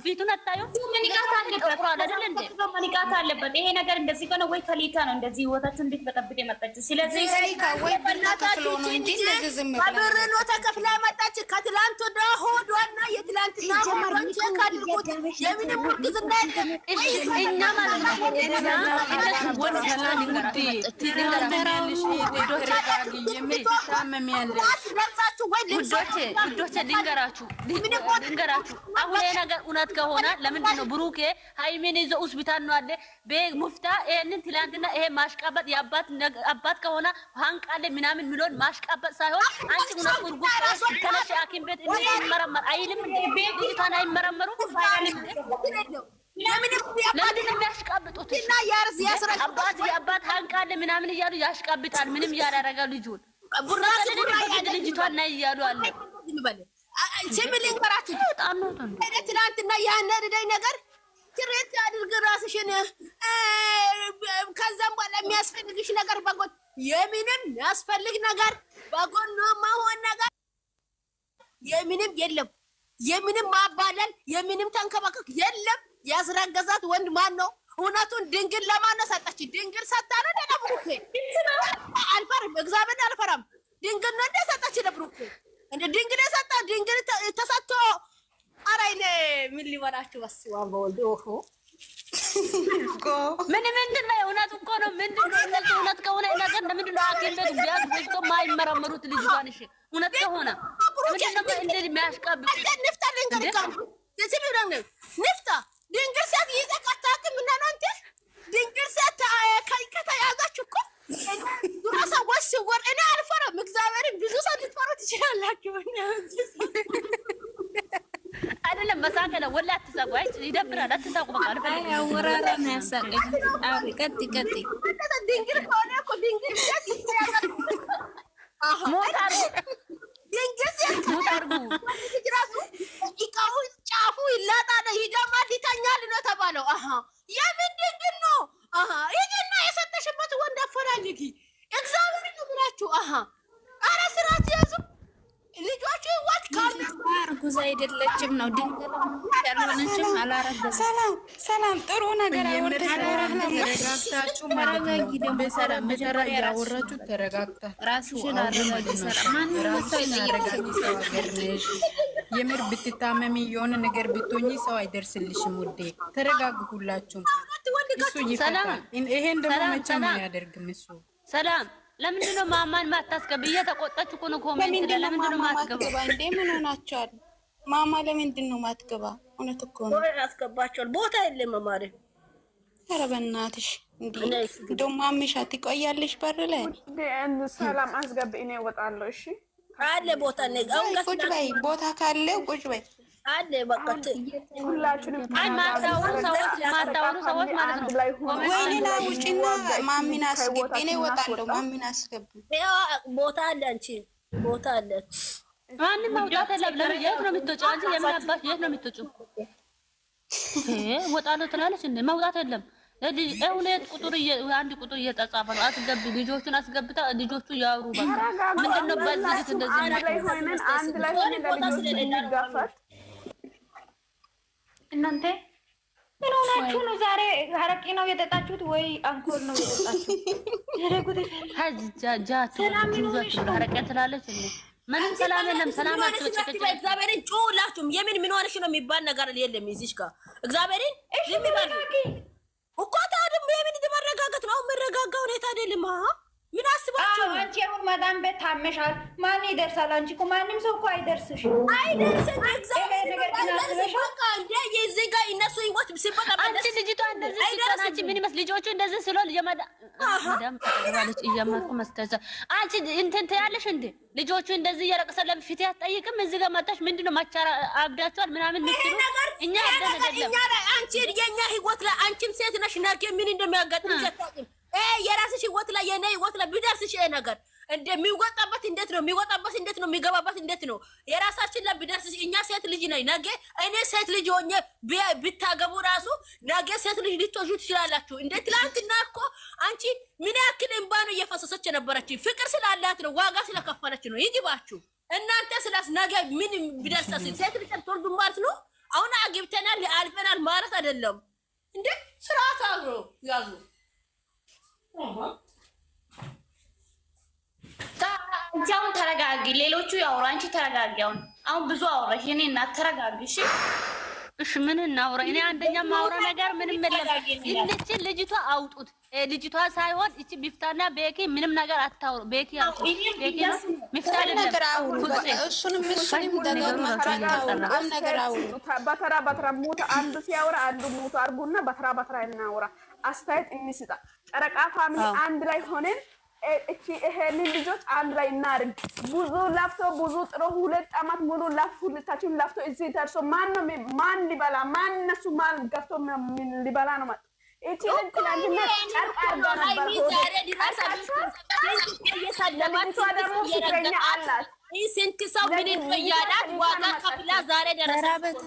ፊቱን አታዩ መንቃት አለበት። ይሄ ነገር እንደዚህ ከሆነ ወይ ከሊካ ነው እንደዚህ ህይወታችሁ እንዴት በጠብቅ የመጣችሁ። ስለዚህ ወይ በእናታችሁ ነው እንጂ እንደዚህ ዝም ብላ አብረን ነው ተከፍላ መጣች። ከትላንት ወደ ሆዷና የትላንትና ሆዷን ቼክ አድርጉት። የምን ሙርክዝና እኛ ማለት ነው እነሱ ወርሰላን እንግዲ ትደራራልሽ ሄዶች ጋር የሚታመሚያለሽ ውዶቼ ድንገራችሁ አሁን ይሄ ነገር እውነት ከሆነ ለምንድን ነው ብሩኬ ሃይሜን ይዞ ሆስፒታል ነው አለ በሙፍታ ይሄንን ትላንትና ይሄ ማሽቃበጥ የአባት ከሆነ ሃንቃለ ምናምን ሚሊዮን ማሽቃበጥ ሳይሆን አንቺ እውነት ጉርጉ ተነሽ ሐኪም ቤት እንመረመር አይልም እንዴ ልጅቷን አይመረመሩ ለምን የሚያሽቃብጡት እና ያርዝ ያስረክ አባት ሃንቃለ ምናምን እያሉ ያሽቃብጣል ምንም ያላረጋ ልጁን ቡራስ ልጅቷን ናይ እያሉ አለ ሲምሊን ከራቱ ትናንትና ያነደኝ ነገር ትሬት አድርግ ራስሽን። ከዛም በኋላ የሚያስፈልግሽ ነገር በጎን የምንም ያስፈልግ ነገር በጎን መሆን ነገር የምንም የለም። የምንም ማባለል የምንም ተንከባከክ የለም። ያስረገዛት ወንድ ማን ነው? እውነቱን ድንግል ለማን ነው ሰጠች? ድንግል ሰጣለ ለብሩኬ አልፈርም፣ እግዚአብሔር አልፈራም። ድንግል ነው እንደ ሰጠች ለብሩኬ እንደ ድንግል ሰጣ ድንግል ተሰጥቶ አራይለ ምን ሊወራችሁ ወስዋ ወልዶ ምንድን ነው እውነት እኮ ነው። ምንድን ነው እነሱ እውነት ከሆነ ነገር ለምንድን ነው ሐኪም ቤት ቢያዝ ወስዶ ማይመረመሩት ልጅቷን? እሺ እውነት ከሆነ ምንድን ነው እንደዚህ የሚያሽቃብጥ? ንፍታ ድንግል ካም የዚህ ቢሆን ንፍታ ድንግል ሰት ይዘቃታክ ምን ነው እንት ድንግል ሰት ከተያዛችሁ እኮ ዱራሳ ወስወር እኔ አልፈራም። እግዚአብሔርን ብዙ ሰው ልትፈሩ ትችላላችሁ። አይደለም መሳቀ ነው ወላ አትሳቁ። አይ ይደብራል። አትሳቁ በቃ አልፈልግም። ያወራራ ነው ያሳቀኝ። አዎ ቀጥ ድንግል ከሆነ እኮ ድንግል ሰት ይያዛል። ሞታሩ ድንግል ሰት ሞታሩ ራሱ ይቃው ጫፉ ይላጣል ይደማል ይተኛል ነው ተባለው። የምን ድንግል ነው? ይሄና የሰጠሽበት ወንድ አፈላልጊ እግዚአብሔር ነው ብላችሁ አረ ስራት ያዙ ልጆቹ ወጥ ጉዛ አይደለችም ነው ድንግል ያልሆነችም አላረገዘም። ሰላም ጥሩ ነገር ተረጋግታችሁ ማለት ነው። በሰላም መጀመሪያ ያወራችሁ ተረጋግታ ራስሽን አረጋጊ። ሰላም ሰው ሀገር ነሽ። የምር ብትታመሚ የሆነ ነገር ብትሆኚ ሰው አይደርስልሽም ውዴ። ተረጋጉ ሁላችሁም። እሱ ይፈታል። ይሄን ደግሞ መቼም አያደርግም እሱ። ሰላም ለምንድን ነው ማማን ማታስገብ? እየተቆጣች እኮ ነው ኮሜንት ላይ ለምንድን ነው ማትገባ እንዴ? ምን ሆናችኋል? ማማ ለምንድን ነው ማትገባ? እውነት እኮ ነው ያስገባቸዋል። ቦታ የለም ማለት ኧረ በእናትሽ እንደው ማምሻ ትቆያለሽ በር ላይ ሰላም አስገብ እኔ እወጣለሁ። እሺ አለ ቦታ ነው። ቁጭ በይ ቦታ ካለ ቁጭ በይ አለ በቃ ሁላችንም አይ ማታወሩ ሰዎች ማለት ነው። ወይኔና ውጪና ማሚና አስገቢ። እኔ እወጣለሁ። ማሚና አስገቢ። ቦታ አለ። አንቺ ቦታ አለ። ማንም መውጣት የለም። የት ነው የምትወጪው? አንቺ የምን አባሽ የት ነው የምትወጪው? እወጣለሁ ትላለች እንዴ? መውጣት የለም። ሁለት ቁጥር አንድ ቁጥር እየተጻፈ ነው። አስገቢ ልጆቹን አስገብታ ልጆቹ ያወሩ በቃ ምንድነው በዚህ ልጅ እንደዚህ አንድ ላይ ሆነን ለልጆች እናንተ ምን ሆናችሁ ነው? ዛሬ አረቄ ነው የጠጣችሁት ወይ አንኮል ነው የጠጣችሁት? ያረጉት ሰላም ነው አረቄ ትላለች እንዴ? ምንም ሰላም የለም። ሰላም አትወጪ እግዚአብሔርን ጮላችሁም የምን ምን ሆነሽ ነው የሚባል ነገር የለም እዚህ ጋር እግዚአብሔርን የሚባል እኮ ታድም የምን ተመረጋጋት ነው? መረጋጋው ሁኔታ አይደለም። ምን አስባችሁ? አንቺ አሁን ማዳም ቤት ታመሻል። ማን ይደርሳል? አንቺ እኮ ማንም ሰው እኮ አይደርስሽ። አይደርስም። እግዚአብሔር ነገር በቃ እንደ የዚህ ጋር እነሱ ህይወት ሲበቃ አንቺ ልጅቷ እንደዚህ ሲጠናች ምን ይመስል ልጆቹ እንደዚህ ስለሆነ ማዳም ተቀራለች እያማርኩ መስከዛ አንቺ እንትን ትያለሽ እንዴ? ልጆቹ እንደዚህ እየረቀሰ ለፊት ያጠይቅም እዚህ ጋር መጣሽ ምንድነው ማቻራ አብዳቸዋል ምናምን ምትሉ እኛ አደረገለም። አንቺ የኛ ህይወት ላይ አንቺም ሴት ነሽ። ነገ ምን እንደሚያጋጥምሽ አታውቂም። የራስሽ ህይወት ላይ የኔ ህይወት ላይ ቢደርስሽ ነገር እንደሚወጣበት እንዴት ነው የሚወጣበት? እንዴት ነው የሚገባበት? እንዴት ነው የራሳችን ላይ ቢደርስሽ? እኛ ሴት ልጅ ነኝ። ነገ እኔ ሴት ልጅ ሆኜ ብታገቡ ራሱ ነገ ሴት ልጅ ልትወጁ ትችላላችሁ። እንዴ ትላንትና እኮ አንቺ ምን ያክል እንባ ነው እየፈሰሰች የነበረች? ፍቅር ስላላት ነው፣ ዋጋ ስለከፈለች ነው። ይግባችሁ እናንተ። ስላስ ነገ ምን ቢደርስሽ ሴት ልጅ ትወልዱ ማለት ነው። አሁን አግብተናል አልፈናል ማለት አይደለም እንዴ። ስርዓት አብሮ ያዙ። አንቺ አሁን ተረጋጊ። ሌሎቹ ያወሩ፣ አንቺ ተረጋጊ። አሁን ብዙ አወራሽ። እኔ እናት ተረጋጊ። እሺ ምን እናውራ? እኔ አንደኛ ማውራ ነገር ምንም የለም። እቺ ልጅቷ አውጡት። ልጅቷ ሳይሆን እቺ ቢፍታና ቤኪ ምንም ነገር አታውሩ። ቤኪ አውጡ። ቤኪ ሚፍታ አይደለም። በተራ ሙት አንዱ ሲያወራ አንዱ ሙት አርጉና በተራ እናውራ። አስተያየት እንስጣ። ጨረቃ ፋሚሊ አንድ ላይ ሆነን ይሄንን ልጆች አንድ ላይ እናድርግ። ብዙ ለፍቶ ብዙ ጥሮ 2 አመት ሙሉ ሁለታችን ለፍቶ እዚህ ደርሶ ማን ሊበላ ማን እነሱ ማን ገብቶ ሊበላ ነው ማለት እቺ ለምትላንትና ጨርቃ ነበር ደግሞ ፍቅረኛ አላት። ስንት ሰው ምን ይያዳት ዋጋ ከፍላ ዛሬ ደረሰበት።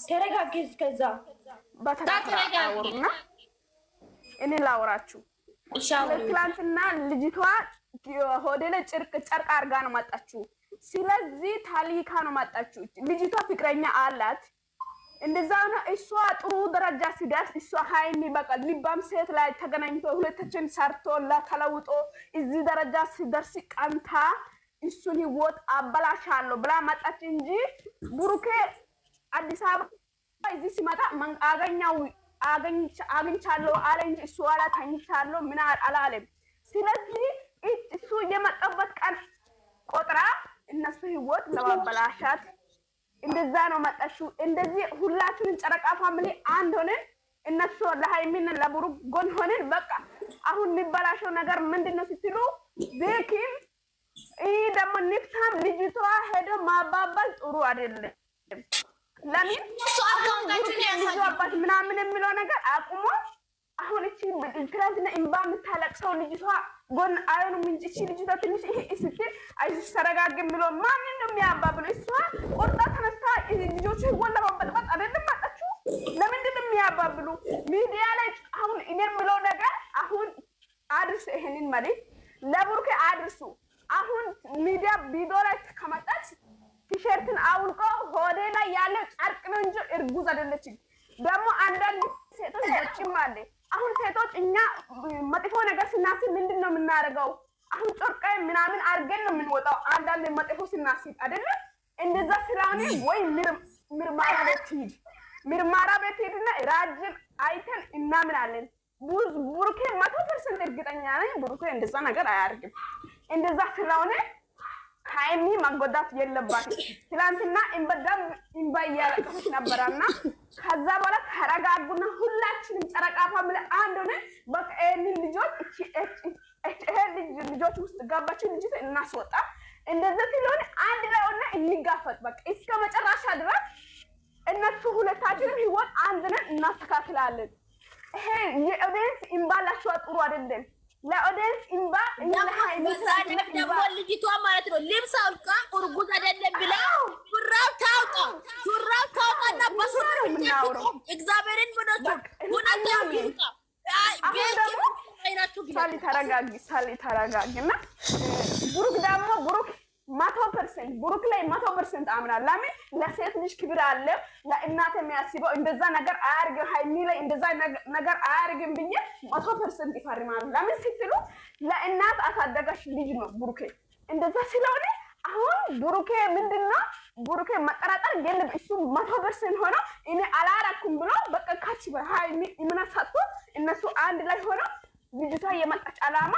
ተረጋጊ። እስከዛ በተረጋጋውና እኔ ላውራችሁ። ትላንትና ልጅቷ ሆዴ ላይ ጨርቅ አርጋ ነው ማጣችሁ። ስለዚህ ታሊካ ነው ማጣችሁ። ልጅቷ ፍቅረኛ አላት። እንደዛ ነው። እሷ ጥሩ ደረጃ ሲደርስ እሷ ሃይሚ በቃ ልባም ሴት ላይ ተገናኝቶ ሁለታችን ሰርቶላ ተለውጦ እዚህ ደረጃ ሲደርስ ቀንታ እሱን ህይወት አበላሻለሁ ብላ መጣች እንጂ ብሩኬ አዲስ አበባ እዚህ ሲመጣ አግኝቻለሁ አለ እንጂ እሱ አላ ተኝቻለሁ ምን አላለም። ስለዚህ እሱ የመጣበት ቀን ቆጥራ እነሱ ህይወት ለማበላሻት እንደዛ ነው መጣችሁ። እንደዚህ ሁላችሁን ጨረቃ ፋሚሊ አንድ ሆነን እነሱ ለሃይሚን ለብሩክ ጎን ሆነን በቃ አሁን የሚበላሸው ነገር ምንድነው ስትሉ ቤኪም ደግሞ ንፍታም ልጅቷ ሄዶ ማባባል ጥሩ አይደለም። ለምን አካውንታችን ምናምን የሚለው ነገር አቁሞ አሁን እቺ ትናንትና እንባ የምታለቅሰው ልጅቷ ጎን አይሆንም እንጂ እቺ ልጅቷ ትንሽ ስትል አይዞሽ ተረጋጊ የሚለው ማንን ነው የሚያባብለው? እሷ ቆርጣ ተነስታ ልጆቹ ህይወት ለማበጥበጥ አይደለም መጣችሁ። ለምንድን ነው የሚያባብሉ ሚዲያ ላይ? አሁን እኔ የምለው ነገር አሁን አድርሱ፣ ይሄንን መልዕክት ለብሩኬ አድርሱ። አሁን ሚዲያ ቪዲዮ ላይ ከመጣች ቲሸርትን አውልቆ ሆዴ ላይ ያለው ጨርቅ ነው እንጂ እርጉዝ አይደለችም። ደግሞ አንዳንድ ሴቶች ወጭም አለ። አሁን ሴቶች እኛ መጥፎ ነገር ስናስብ ምንድን ነው የምናደርገው? አሁን ጨርቅ ምናምን አድርገን ነው የምንወጣው። አንዳንድ መጥፎ ስናስብ አይደለም እንደዛ ስለሆነ ወይ ምርመራ ቤት ሂድ፣ ምርመራ ቤት ሂድና ራጅን አይተን እናምናለን። ብሩኬ 100% እርግጠኛ ነኝ ብሩኬ እንደዛ ነገር አያደርግም። እንደዛ ስለሆነ ሃይሚ ማጎዳት የለባትም። ትላንትና እንባ እያለቀሰች ነበረና ከዛ በኋላ ተረጋጉና ሁላችንም ጨረቃ ፋሚሊ አንድ ሆነን በቃ ይሄንን ልጆች ውስጥ ገባችን ልጅ እናስወጣ። እንደዚህ ስለሆነ አንድ ላይ ሆነ እንጋፈጥ በቃ እስከ መጨረሻ ድረስ እነሱ ሁለታችንም ህይወት አንድ ነን እናስተካክላለን። ይሄ የኦዲየንስ እንባ ላችሁ ጥሩ አይደለም። ለኦዲየንስ እንባ ደግሞ ልጅቷ ማለት ነው ልብስ አውልቃ እርጉዝ አይደለም ብላ ሹራብ ታውጣና በሱራው ምናውረው እግዚአብሔርን ሳሊ ተረጋጊና ብሩክ ደግሞ ብሩክ 100% ብሩክ ላይ 100% አምናለሁ። ለምን ለሴት ልጅ ክብር አለ። ለእናት የሚያስበው እንደዛ ነገር አያርግም። ሃይሚ ላይ እንደዛ ነገር አያርግም ብዬ 100% ይፈርማሉ። ለምን ስትሉ ለእናት አሳደጋሽ ልጅ ነው ብሩክ። እንደዛ ስለሆነ አሁን ብሩክ ምንድነው ብሩክ መጠራጠር የለም። እሱ 100% ሆኖ እኔ አላረኩም ብሎ በቃ ካቺ በሃይሚ እምነሳቶ እነሱ አንድ ላይ ሆኖ ልጅቷ የመጣች አላማ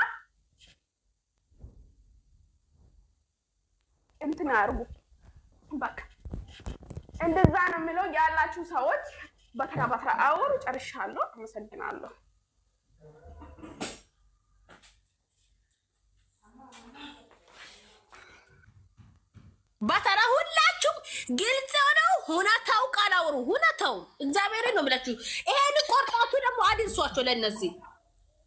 እንትን አርጉ። በቃ እንደዛ ነው የሚለው ያላችሁ ሰዎች በተራ አወሩ። ጨርሻለሁ። አመሰግናለሁ። በተራ ሁላችሁም ግልጽ ነው። ሁነታው ቃል አውሩ። ሁነታው እግዚአብሔርን ነው የምላችሁ። ይሄን ቆርጣቱ ደግሞ አድርሷቸው ለነዚህ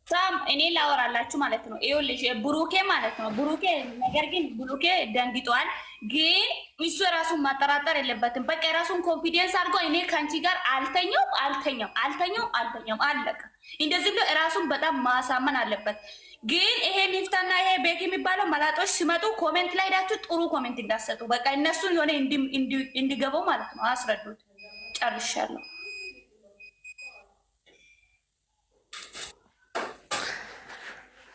ሳም እኔ ላወራላችሁ ማለት ነው። ይኸውልሽ ብሩኬ ማለት ነው ብሩኬ ነገር ግን ብሩኬ ደንግጧል። ግን እሱ ራሱን ማጠራጠር የለበትም። በቃ የራሱን ኮንፊደንስ አድርጎ እኔ ከአንቺ ጋር አልተኛም አለቀ። እንደዚህ ብሎ ራሱን በጣም ማሳመን አለበት። ግን ይሄ ሚፍታና ይሄ ቤኪ የሚባለው መላጦች ሲመጡ ኮሜንት ላይ ሄዳችሁ ጥሩ ኮሜንት እንዳሰጡ በቃ እነሱን የሆነ እንዲገባው ማለት ነው። አስረዱት። ጨርሻለሁ።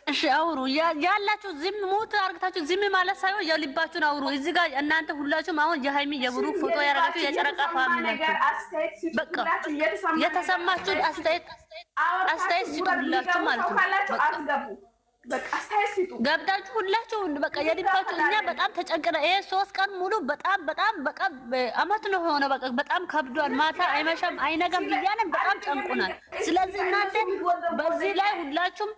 እሺ አውሩ ያላችሁ ዝም ሙት አርግታችሁ ዝም ማለት ሳይሆን የልባችሁን አውሩ። እዚህ ጋር እናንተ ሁላችሁም አሁን የሃይሚ የብሩክ ፎቶ ያረጋችሁ የጨረቃ ፋሚሊ ናችሁ። በቃ የተሰማችሁን አስተያየት ስጡ ሁላችሁ ማለት ነው። በቃ ገብታችሁ ሁላችሁ በቃ የልባችሁ እኛ በጣም ተጨንቀና ይሄ 3 ቀን ሙሉ በጣም በቃ አመት ነው ሆነ። በቃ በጣም ከብዷል። ማታ አይመሻም አይነጋም ብያለን በጣም ጨንቁናል። ስለዚህ እናንተ በዚህ ላይ ሁላችሁም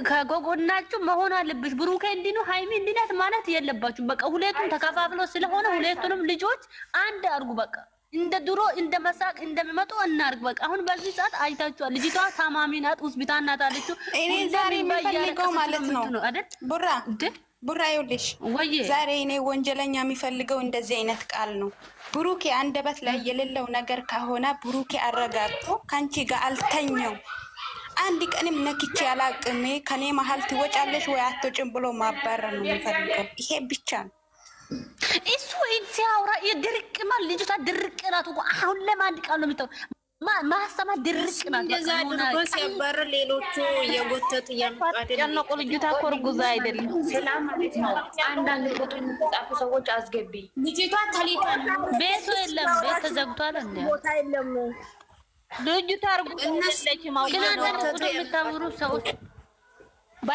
ከጎጎናችሁ መሆን አለብሽ። ብሩኬ እንዲኑ ሃይሚ እንዲናት ማለት የለባችሁ። በቃ ሁለቱም ተከፋፍሎ ስለሆነ ሁለቱንም ልጆች አንድ አርጉ። በቃ እንደ ድሮ እንደ መሳቅ እንደሚመጡ እናርግ። በቃ አሁን በዚህ ሰዓት አይታችኋል። ልጅቷ ታማሚ ናት፣ ሆስፒታል ናት አለችው። እኔ ዛሬ የሚፈልገው ማለት ነው አይደል ቡራ ይኸውልሽ፣ ዛሬ እኔ ወንጀለኛ የሚፈልገው እንደዚህ አይነት ቃል ነው። ብሩኬ አንደበት ላይ የሌለው ነገር ከሆነ ብሩኬ አረጋግጦ ከአንቺ ጋር አልተኛው አንድ ቀንም ነክቼ አላቅም ከኔ መሀል ትወጫለሽ ወይ አትወጭም ብሎ ማባረር ነው የሚፈልገው። ይሄ ብቻ ነው እሱ ሲያወራ የድርቅ ማለት ልጅቷ ድርቅ ናት እኮ አሁን ለማንድ ቃል ነው የሚተው ማስተማ ድርቅ ናት። የዛሬ ድርቆ ሲያባረር ሌሎቹ የጎተቱ ያንቆ ልጅቷ እኮ እርጉዝ አይደለም። ሰላም ማለት ነው። አንዳንድ ቁጥር የሚጻፉ ሰዎች አስገቢ። ልጅቷ ተሊታ ቤቱ የለም ቤት ተዘግቷል። እንዴ ቦታ የለም ልጅቷ እርጉዝ አይደለችም። ግን አንዳንድ ቁጥር የምታወሩ ሰዎች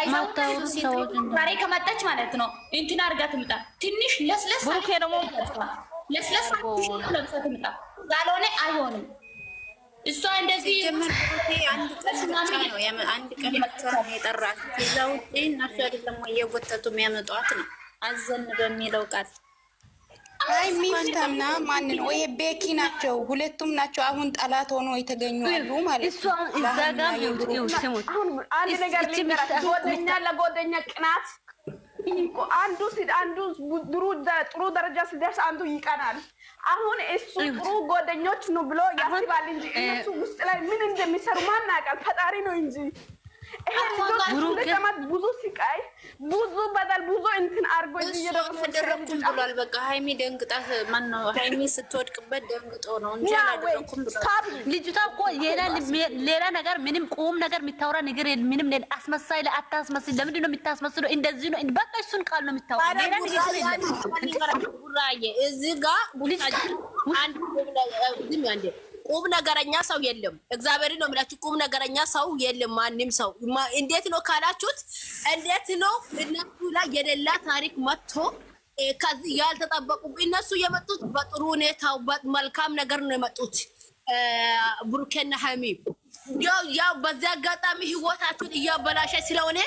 ማታወሩ ሰዎች ዛሬ ከመጣች ማለት ነው እንትና አርጋ ትምጣ። ትንሽ ለስለስ ብሩኬ ደግሞ ለስለስ ለብሳ ትምጣ። ካልሆነ አይሆንም። እሷ እንደዚህ አንድ ቀን ብቻ ነው የጠራት። ከዛ ውጪ እነሱ አይደለም ወይ የጎተቱ የሚያመጧት ነው አዘን በሚለው ቃል አይ ሚፍታና ማን ነው ወይ ቤኪ ናቸው። ሁለቱም ናቸው አሁን ጠላት ሆኖ የተገኙ አሉ ማለት እሱ እዛ ጋር ይውስሙት አንድ ነገር ልንገራችሁ። ጎደኛ ለጎደኛ ቅናት አንዱ ጥሩ ደረጃ ሲደርስ አንዱ ይቀናል። አሁን እሱ ጥሩ ጎደኞች ነው ብሎ ያስባል እንጂ እነሱ ውስጥ ላይ ምን እንደሚሰሩ ማን ያውቃል? ፈጣሪ ነው እንጂ ብዙ ሲቃይ ብዙ በደል ብዙ እንትን አርጎ እየደረኩም ብሏል። በቃ ሃይሚ ደንግጣ ማን ነው ሃይሚ ስትወድቅበት ደንግጦ ነው እንጂ አላደረኩም ብሏል። ልጅቷ እኮ ሌላ ነገር ምንም ቁም ነገር የሚታወራ ነገር ምንም ሌላ አስመሳይ አታስመስል። ለምንድን ነው የምታስመስለው? እንደዚህ ነው በቃ እሱን ቃል ነው የምታወራ። ሌላ ነገር የለም። ቡራዬ እዚህ ጋር አንድ ዝም ያንዴ ቁም ነገረኛ ሰው የለም። እግዚአብሔር ነው የሚላችሁ። ቁም ነገረኛ ሰው የለም። ማንም ሰው እንዴት ነው ካላችሁት፣ እንዴት ነው እነሱ ላይ የሌላ ታሪክ መጥቶ ከዚህ ያልተጠበቁ እነሱ የመጡት በጥሩ ሁኔታው በመልካም ነገር ነው የመጡት። ብሩኬና ሃይሚ ያው በዚህ አጋጣሚ ህይወታችሁን እያበላሸ ስለሆነ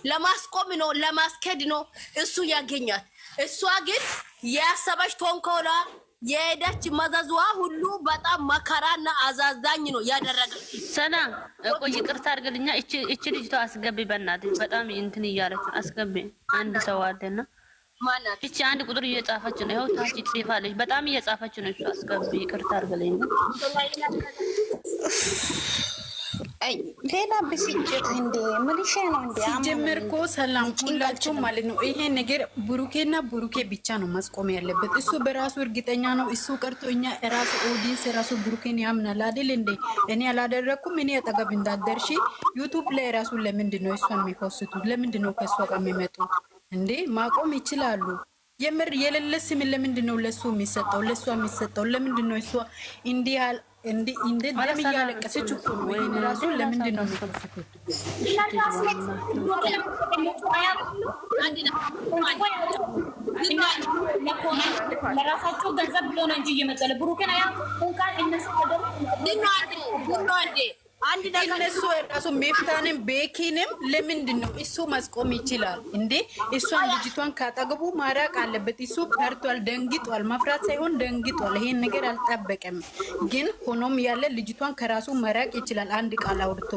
ለማስቆም ነው ለማስከድ ነው እሱ ያገኛል። እሷ ግን ያሰበች ተንኮላ የሄደች መዘዝዋ ሁሉ በጣም መከራና አዛዛኝ ነው ያደረገው። ሰና ቆይ ይቅርታ አድርግልኛ። እቺ ልጅቷ አስገቢ በእናትሽ በጣም እንትን እያለች አስገቢ። አንድ ሰው አለና ማናት እቺ አንድ ቁጥር እየጻፈች ነው። ይኸው ታች ጽፋለች። በጣም እየጻፈች ነው እሱ። አስገቢ ይቅርታ አድርግልኝ። አይ ሌላ ብስጭት እንደ ምልሽ ነው እንደ ሲጀምር እኮ ሰላም ሁላችሁም ማለት ነው። ይሄ ነገር ብሩኬና ብሩኬ ብቻ ነው ማስቆም ያለበት። እሱ በራሱ እርግጠኛ ነው። እሱ ቀርቶ እኛ ራሱ ኦዲንስ ራሱ ብሩኬን ያምናል አይደል እንዴ? እኔ አላደረኩም እኔ አጠገብ እንዳደርሺ ዩቲዩብ ላይ ራሱ ለምንድን ነው እሷን የሚፖስቱት? ለምንድን ነው ከእሷ ጋር የሚመጡት እንዴ? ማቆም ይችላሉ። የምር የሌለ ስም ለምንድን ነው ለሱ የሚሰጠው? ለሷ የሚሰጠው ለምንድን ነው? እሷ እንዴ ደም እያለቀሰች እኮ ነው። ወይ ራሱ ለምንድን ነው የሚፈስኩት? ለራሳቸው ገንዘብ ብሎ ነው እንጂ እየመጠለ ብሩኬን አያውቁም። እነሱ አንድ ነገር እነሱ ራሱ ሜፍታንም ቤኪንም ለምንድን ነው እሱ ማስቆም ይችላል እንዴ? እሷን ልጅቷን ካጠገቡ ማራቅ አለበት። እሱ ፈርቷል፣ ደንግጧል። መፍራት ሳይሆን ደንግጧል። ይሄን ነገር አልጠበቀም። ግን ሆኖም ያለ ልጅቷን ከራሱ መራቅ ይችላል። አንድ ቃል አውርቶ